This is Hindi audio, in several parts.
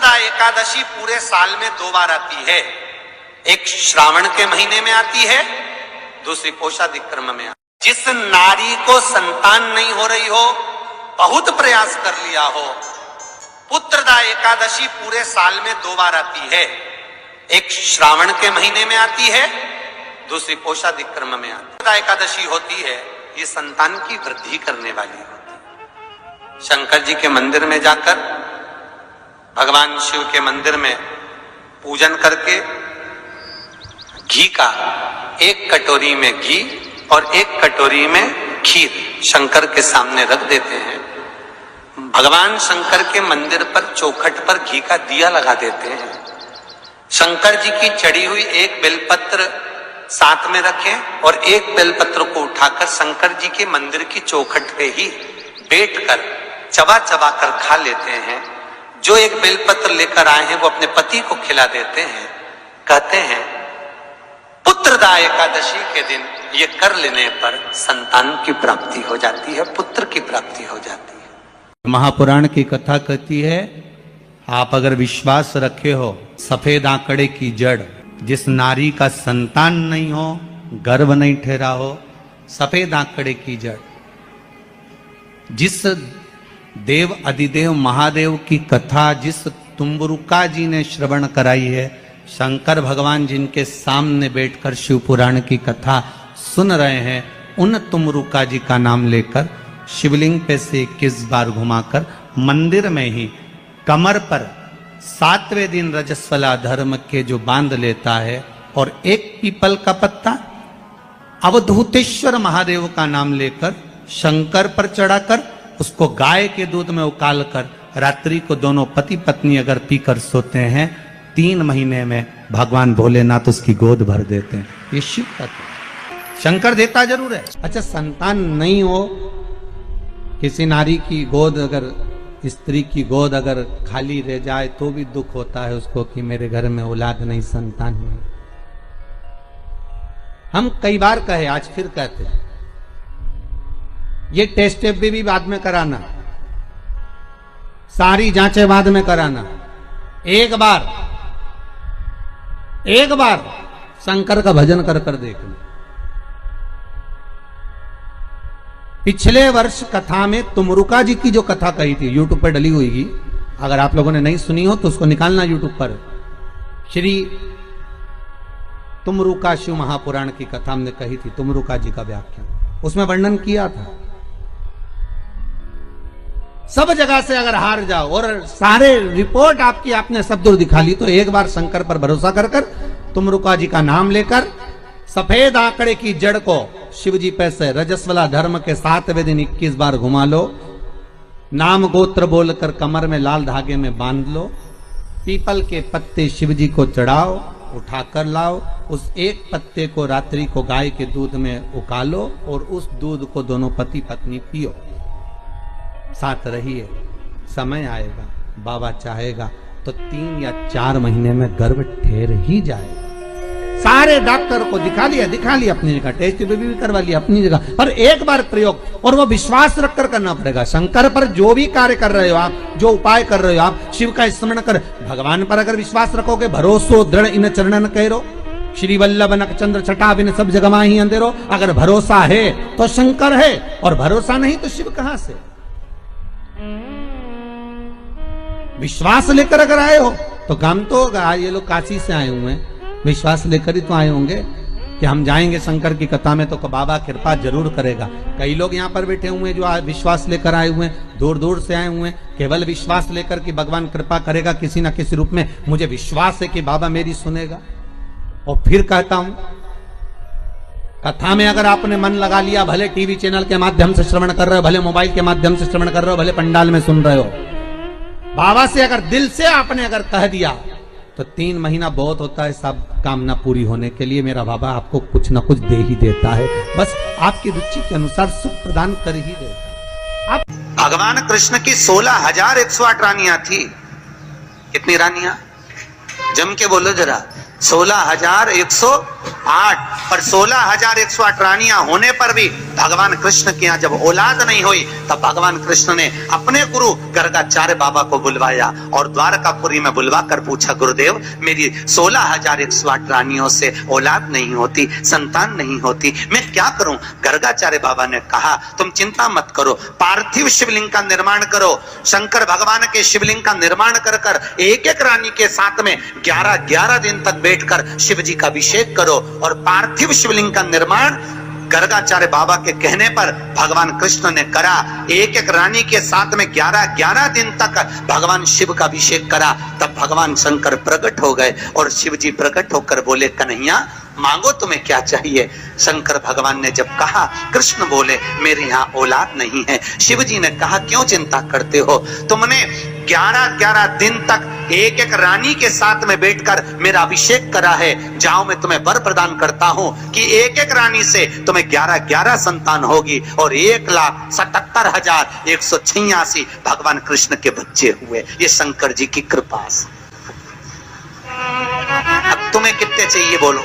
पुत्रदा एकादशी पूरे साल में 2 बार आती है। एक श्रावण के महीने में आती है, दूसरी पोषादिक्रम में। जिस नारी को संतान नहीं हो रही हो, बहुत प्रयास कर लिया हो, पुत्रदा एकादशी पूरे साल में 2 बार आती है। एक श्रावण के महीने में आती है, दूसरी पोषादिक्रम में आती है। पुत्रदा एकादशी होती है, ये संतान की वृद्धि करने वाली होती है। शंकर जी के मंदिर में जाकर, भगवान शिव के मंदिर में पूजन करके घी का 1 कटोरी में घी और 1 कटोरी में खीर शंकर के सामने रख देते हैं। भगवान शंकर के मंदिर पर चौखट पर घी का दिया लगा देते हैं। शंकर जी की चढ़ी हुई 1 बेलपत्र साथ में रखें और 1 बेलपत्र को उठाकर शंकर जी के मंदिर की चौखट पे ही बैठकर चबा चबा कर खा लेते हैं। जो 1 बेलपत्र लेकर आए हैं वो अपने पति को खिला देते हैं। कहते हैं पुत्रदा एकादशी के दिन ये कर लेने पर संतान की प्राप्ति हो जाती है, पुत्र की प्राप्ति हो जाती है। महापुराण की कथा कहती है, आप अगर विश्वास रखे हो, सफेद आंकड़े की जड़, जिस नारी का संतान नहीं हो, गर्भ नहीं ठहरा हो, सफेद आंकड़े की जड़, जिस देव अधिदेव महादेव की कथा जिस तुम्बरुका जी ने श्रवण कराई है, शंकर भगवान जिनके सामने बैठकर शिव पुराण की कथा सुन रहे हैं, उन तुम्बरुका जी का नाम लेकर शिवलिंग पे से 21 बार घुमाकर मंदिर में ही कमर पर 7वें दिन रजस्वला धर्म के जो बांध लेता है और 1 पीपल का पत्ता अवधूतेश्वर महादेव का नाम लेकर शंकर पर चढ़ाकर उसको गाय के दूध में उकाल कर रात्रि को दोनों पति पत्नी अगर पीकर सोते हैं, 3 महीने में भगवान भोलेनाथ उसकी गोद भर देते हैं। ये शिव का शंकर देता जरूर है। अच्छा, संतान नहीं हो, किसी नारी की गोद अगर, स्त्री की गोद अगर खाली रह जाए तो भी दुख होता है उसको कि मेरे घर में औलाद नहीं, संतान नहीं। हम कई बार कहे, आज फिर कहते हैं, ये टेस्ट भी बाद में कराना, सारी जांचें बाद में कराना। एक बार शंकर का भजन कर कर देख लो। पिछले वर्ष कथा में तुमरुका जी की जो कथा कही थी, यूट्यूब पर डली हुई, अगर आप लोगों ने नहीं सुनी हो तो उसको निकालना यूट्यूब पर। श्री तुमरुका शिव महापुराण की कथा हमने कही थी, तुमरुका जी का व्याख्यान, उसमें वर्णन किया था। सब जगह से अगर हार जाओ और सारे रिपोर्ट आपकी आपने सब दूर दिखा ली, तो एक बार शंकर पर भरोसा कर कर तुमरुका जी का नाम लेकर सफेद आंकड़े की जड़ को शिव जी पे से रजस्वला धर्म के 7वें दिन 21 बार घुमा लो, नाम गोत्र बोलकर कमर में लाल धागे में बांध लो, पीपल के पत्ते शिव जी को चढ़ाओ, उठाकर लाओ, उस 1 पत्ते को रात्रि को गाय के दूध में उकालो और उस दूध को दोनों पति पत्नी पियो, साथ रहिए। समय आएगा, बाबा चाहेगा तो 3 या 4 महीने में गर्भ ठहर ही जाएगा। सारे डॉक्टर को दिखा लिया अपनी जगह, टेस्ट भी करवा लिया अपनी जगह, पर एक बार प्रयोग, और वो विश्वास रखकर करना पड़ेगा। शंकर पर जो भी कार्य कर रहे हो आप, जो उपाय कर रहे हो आप, शिव का स्मरण कर, भगवान पर अगर विश्वास रखोगे, भरोसो दृढ़ इन चरणन कहो, श्री वल्लभ नक चंद्र छटा बिन सब जगमा ही अंधेरो। अगर भरोसा है तो शंकर है, और भरोसा नहीं तो शिव कहां से। विश्वास लेकर अगर आए हो तो काम तो होगा। ये लोग काशी से आए हुए हैं, विश्वास लेकर ही तो आए होंगे कि हम जाएंगे शंकर की कथा में तो बाबा कृपा जरूर करेगा। कई लोग यहाँ पर बैठे हुए हैं जो विश्वास लेकर आए हुए हैं, दूर दूर से आए हुए हैं, केवल विश्वास लेकर कि भगवान कृपा करेगा किसी ना किसी रूप में, मुझे विश्वास है कि बाबा मेरी सुनेगा। और फिर कहता हूं, कथा में अगर आपने मन लगा लिया, भले टीवी चैनल के माध्यम से श्रवण कर रहे हो, भले मोबाइल के माध्यम से श्रवण कर रहे हो, भले पंडाल में सुन रहे हो, बाबा से अगर दिल से आपने अगर कह दिया तो 3 महीना बहुत होता है सब कामना पूरी होने के लिए। मेरा बाबा आपको कुछ ना कुछ दे ही देता है, बस आपकी रुचि के अनुसार सुख प्रदान कर ही देता है। भगवान कृष्ण की 16,108 रानियां थी। कितनी रानियां? जम के बोलो जरा। 16,108 8 और 16,108 रानियां होने पर भी भगवान कृष्ण के यहाँ जब औलाद नहीं हुई तब भगवान कृष्ण ने अपने गुरु गर्गाचार्य बाबा को बुलवाया और द्वारकापुरी में बुलवा कर पूछा, गुरुदेव मेरी 16,108 रानियों से औलाद नहीं होती, संतान नहीं होती, मैं क्या करूं? गर्गाचार्य बाबा ने कहा, तुम चिंता मत करो, पार्थिव शिवलिंग का निर्माण करो। शंकर भगवान के शिवलिंग का निर्माण कर कर एक एक रानी के साथ में 11-11 दिन तक बैठकर शिव जी का अभिषेक करो। और पार्थिव शिवलिंग का निर्माण गर्गाचार्य बाबा के कहने पर भगवान कृष्ण ने करा। एक एक रानी के साथ में 11-11 दिन तक भगवान शिव का अभिषेक करा। तब भगवान शंकर प्रकट हो गए और शिव जी प्रकट होकर बोले, कन्हैया मांगो तुम्हें क्या चाहिए? शंकर भगवान ने जब कहा, कृष्ण बोले मेरे यहाँ औलाद नहीं है। शिव जी ने कहा, क्यों चिंता करते हो? तुमने 11-11 दिन तक एक एक रानी के साथ में बैठकर मेरा अभिषेक करा है। जाओ मैं तुम्हें वर प्रदान करता हूं कि एक एक रानी से तुम्हें 11-11 संतान होगी और 1,77,186 भगवान कृष्ण के बच्चे हुए। ये शंकर जी की कृपा से। अब तुम्हें कितने चाहिए बोलो?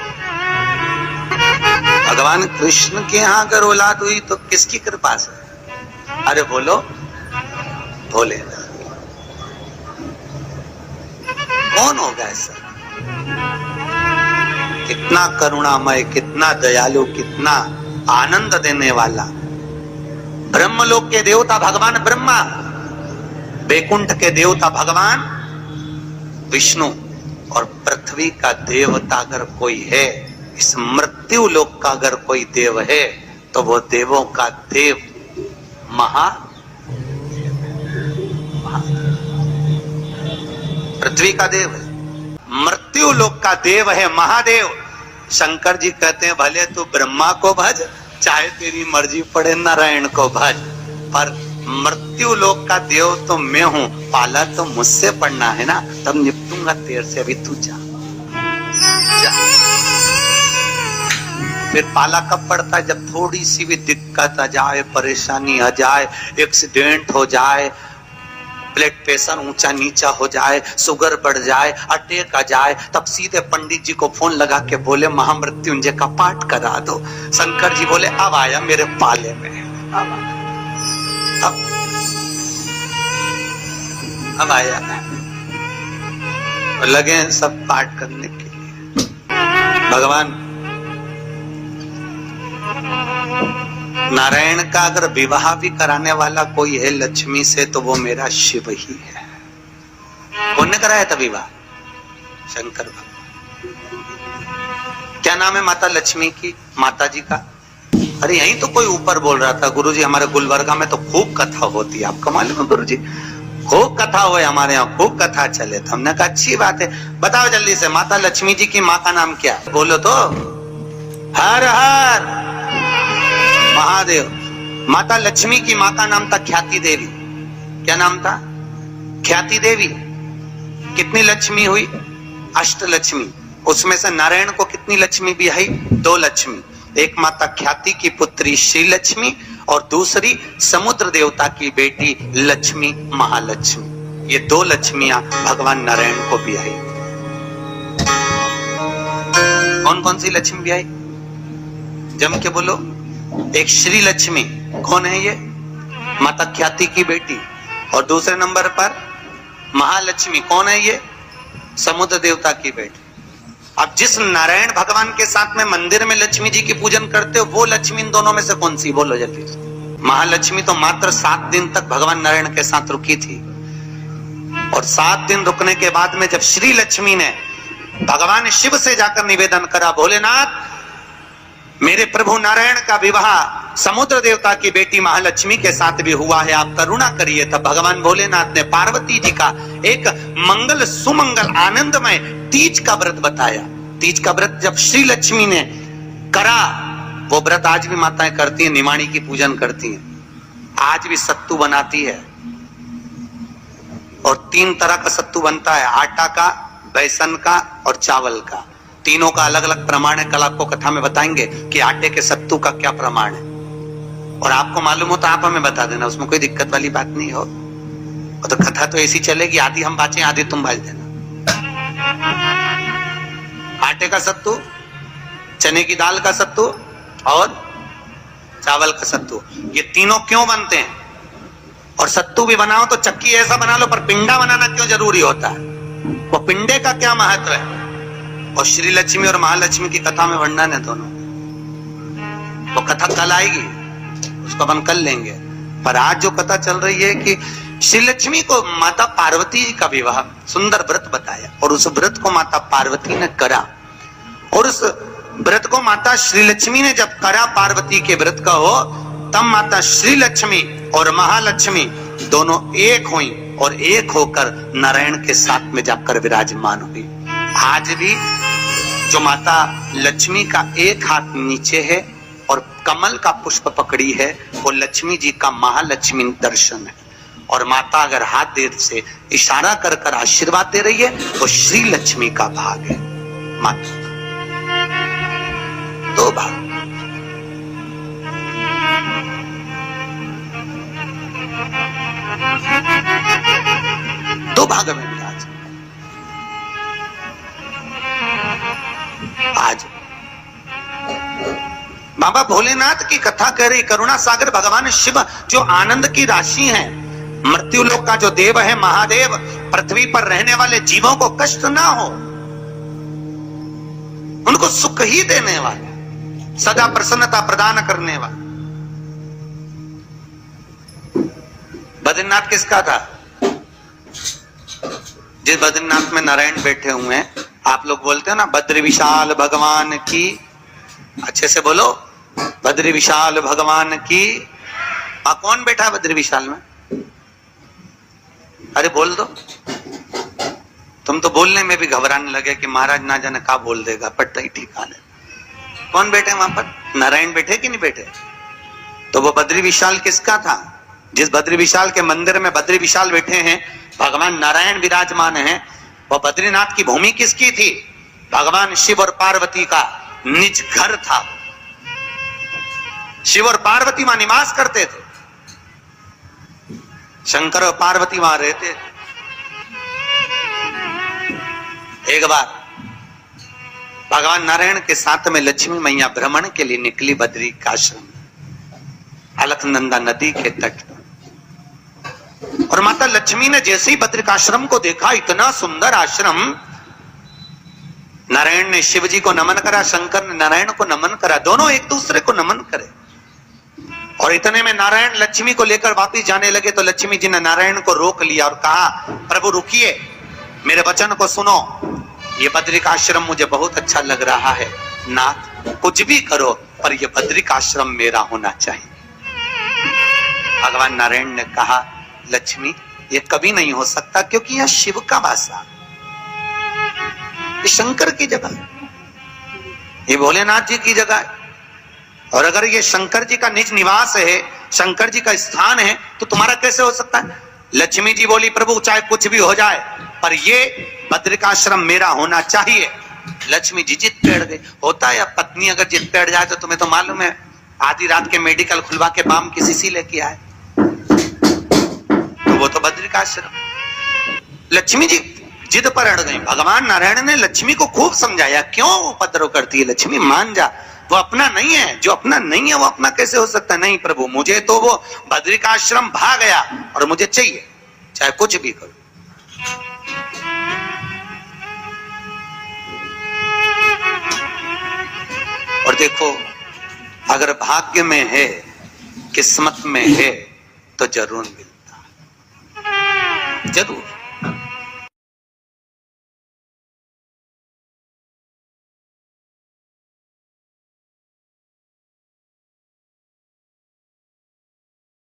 भगवान कृष्ण के यहाँ अगर औलाद हुई तो किसकी कृपा से? अरे बोलो, बोले कौन होगा ऐसा? कितना करुणामय, कितना दयालु, कितना आनंद देने वाला। ब्रह्मलोक के देवता भगवान ब्रह्मा, वैकुंठ के देवता भगवान विष्णु और पृथ्वी का देवता अगर कोई है, इस मृत्यु लोक का अगर कोई देव है तो वो देवों का देव पृथ्वी का देव है, मृत्यु लोक का देव है महादेव। शंकर जी कहते हैं, भले तू ब्रह्मा को भज, चाहे तेरी मर्जी पड़े नारायण को भज, पर मृत्यु लोक का देव तो मैं हूं, पाला तो मुझसे पड़ना है ना, तब निपटूंगा तेरे से। अभी तू जा। फिर पाला कब पड़ता है? जब थोड़ी सी भी दिक्कत आ जाए, परेशानी आ जाए, एक्सीडेंट हो जाए, ब्लड प्रेशर ऊंचा नीचा हो जाए, शुगर बढ़ जाए, अटैक आ जाए, तब सीधे पंडित जी को फोन लगा के बोले महामृत्युंजय का पाठ करा दो। शंकर जी बोले अब आया मेरे पाले में, अब आया, लगे सब पाठ करने के लिए। भगवान नारायण का अगर विवाह भी कराने वाला कोई है लक्ष्मी से तो वो मेरा शिव ही है। कौन ने कराया था विवाह? शंकर भगवान। क्या नाम है माता लक्ष्मी की, माता जी का? अरे यहीं तो कोई ऊपर बोल रहा था, गुरुजी हमारे गुलबर्गा में तो खूब कथा होती है। आपका मालूम है गुरुजी, खूब कथा हुए हमारे यहाँ, खूब कथा चले। तो हमने कहा अच्छी बात है, बताओ जल्दी से माता लक्ष्मी जी की माँ का नाम क्या? बोलो तो। हर हर महादेव। माता लक्ष्मी की माँ का नाम था ख्याति देवी। क्या नाम था? ख्याति देवी। कितनी लक्ष्मी हुई? अष्टलक्ष्मी। उसमें से नारायण को कितनी लक्ष्मी भी आई? 2 लक्ष्मी। एक माता ख्याति की पुत्री श्री लक्ष्मी और दूसरी समुद्र देवता की बेटी लक्ष्मी महालक्ष्मी। ये 2 लक्ष्मियां भगवान नारायण को भी आई। कौन कौन सी लक्ष्मी भी आई? जम के बोलो। एक श्री लक्ष्मी, कौन है ये? माता ख्याति की बेटी। और दूसरे नंबर पर महालक्ष्मी, कौन है ये? समुद्र देवता की बेटी। अब जिस नारायण भगवान के साथ में मंदिर में लक्ष्मी जी की पूजन करते हो, वो लक्ष्मी इन दोनों में से कौन सी? बोलो जल्दी। महालक्ष्मी तो मात्र 7 दिन तक भगवान नारायण के साथ रुकी थी और 7 दिन रुकने के बाद में जब श्री लक्ष्मी ने भगवान शिव से जाकर निवेदन करा, भोलेनाथ मेरे प्रभु नारायण का विवाह समुद्र देवता की बेटी महालक्ष्मी के साथ भी हुआ है, आप करुणा करिए। तब भगवान भोलेनाथ ने पार्वती जी का एक मंगल सुमंगल आनंदमय तीज का व्रत बताया। तीज का व्रत जब श्री लक्ष्मी ने करा, वो व्रत आज भी माताएं करती हैं, निमाणी की पूजन करती हैं। आज भी सत्तू बनाती है और 3 तरह का सत्तू बनता है, आटा का, बेसन का और चावल का। तीनों का अलग अलग प्रमाण है। कल आपको कथा में बताएंगे कि आटे के सत्तू का क्या प्रमाण है, और आपको मालूम हो तो आप हमें बता देना, उसमें कोई दिक्कत वाली बात नहीं हो। तो कथा तो ऐसी चलेगी, आधी हम बाँचे आधी तुम बाज देना। आटे का सत्तू चने की दाल का सत्तू और चावल का सत्तू, ये तीनों क्यों बनते हैं? और सत्तू भी बनाओ तो चक्की ऐसा बना लो, पर पिंडा बनाना क्यों जरूरी होता है? वो पिंडे का क्या महत्व है? और श्री लक्ष्मी और महालक्ष्मी की कथा में वर्णन है दोनों। वो कथा कल आएगी, उसको अपन कल लेंगे। पर आज जो कथा चल रही है कि श्री लक्ष्मी को माता पार्वती जी का विवाह, सुंदर व्रत बताया, और उस व्रत को माता पार्वती ने करा। और उस व्रत को माता श्री लक्ष्मी ने जब करा, पार्वती के व्रत का हो, तब माता श्री लक्ष्मी और महालक्ष्मी दोनों एक हुई और एक होकर नारायण के साथ में जाकर विराजमान हुई। आज भी जो माता लक्ष्मी का एक हाथ नीचे है और कमल का पुष्प पकड़ी है, वो लक्ष्मी जी का महालक्ष्मी दर्शन है। और माता अगर हाथ देर से इशारा कर कर आशीर्वाद दे रही है, वो श्री लक्ष्मी का भाग है। माता दो भाग, दो भाग में विराज। आज बाबा भोलेनाथ की कथा कह रही, करुणा सागर भगवान शिव जो आनंद की राशि हैं, मृत्यु लोक का जो देव है महादेव, पृथ्वी पर रहने वाले जीवों को कष्ट ना हो, उनको सुख ही देने वाले, सदा प्रसन्नता प्रदान करने वाले। बद्रीनाथ किसका था? जिस बद्रीनाथ में नारायण बैठे हुए हैं, आप लोग बोलते हो ना बद्री विशाल भगवान की, अच्छे से बोलो, बद्री विशाल भगवान की। कौन बैठा है बद्री विशाल में? अरे बोल दो। तुम तो बोलने में भी घबराने लगे कि महाराज ना जाने क्या बोल देगा, पट्टा ही ठिकाने। कौन बैठे वहां पर? नारायण बैठे कि नहीं बैठे? तो वो बद्री विशाल किसका था? जिस बद्री विशाल के मंदिर में बद्री विशाल बैठे हैं, भगवान नारायण विराजमान हैं, वो बद्रीनाथ की भूमि किसकी थी? भगवान शिव और पार्वती का निज घर था। शिव और पार्वती वहां निवास करते थे, शंकर और पार्वती वहां रहते थे। एक बार भगवान नारायण के साथ में लक्ष्मी मैया भ्रमण के लिए निकली बद्री का आश्रम, अलकनंदा नदी के तट पर। और माता लक्ष्मी ने जैसे ही बद्रिकाश्रम को देखा, इतना सुंदर आश्रम, नारायण ने शिव जी को नमन करा, शंकर ने नारायण को नमन करा, दोनों एक दूसरे को नमन करे। और इतने में नारायण लक्ष्मी को लेकर वापिस जाने लगे, तो लक्ष्मी जी ने नारायण को रोक लिया और कहा, प्रभु रुकिए, मेरे वचन को सुनो, ये बद्रिकाश्रम मुझे बहुत अच्छा लग रहा है, नाथ कुछ भी करो पर ये बद्रिकाश्रम मेरा होना चाहिए। भगवान नारायण ने कहा, लक्ष्मी ये कभी नहीं हो सकता, क्योंकि यह शिव का वासा, ये शंकर की जगह है, ये भोलेनाथ जी की जगह है। और अगर ये शंकर जी का निज निवास है, शंकर जी का स्थान है, तो तुम्हारा कैसे हो सकता है? लक्ष्मी जी बोली, प्रभु चाहे कुछ भी हो जाए पर ये बद्रिकाश्रम मेरा होना चाहिए। लक्ष्मी जी जिद बैठ गई। होता है, अब पत्नी अगर जिद बैठ जाए तो तुम्हें तो मालूम है, आधी रात के मेडिकल खुलवा के बाम की शीशी लेके आए, तो वो तो बद्रिकाश्रम। लक्ष्मी जी जिद पर अड़ गई। भगवान नारायण ने लक्ष्मी को खूब समझाया, क्यों उपद्रव करती है लक्ष्मी, मान जा, वो अपना नहीं है, जो अपना नहीं है वो अपना कैसे हो सकता है? नहीं प्रभु, मुझे तो वो बद्रिकाश्रम भाग गया और मुझे चाहिए, चाहे कुछ भी करो। और देखो, अगर भाग्य में है, किस्मत में है, तो जरूर मिलता है, जरूर।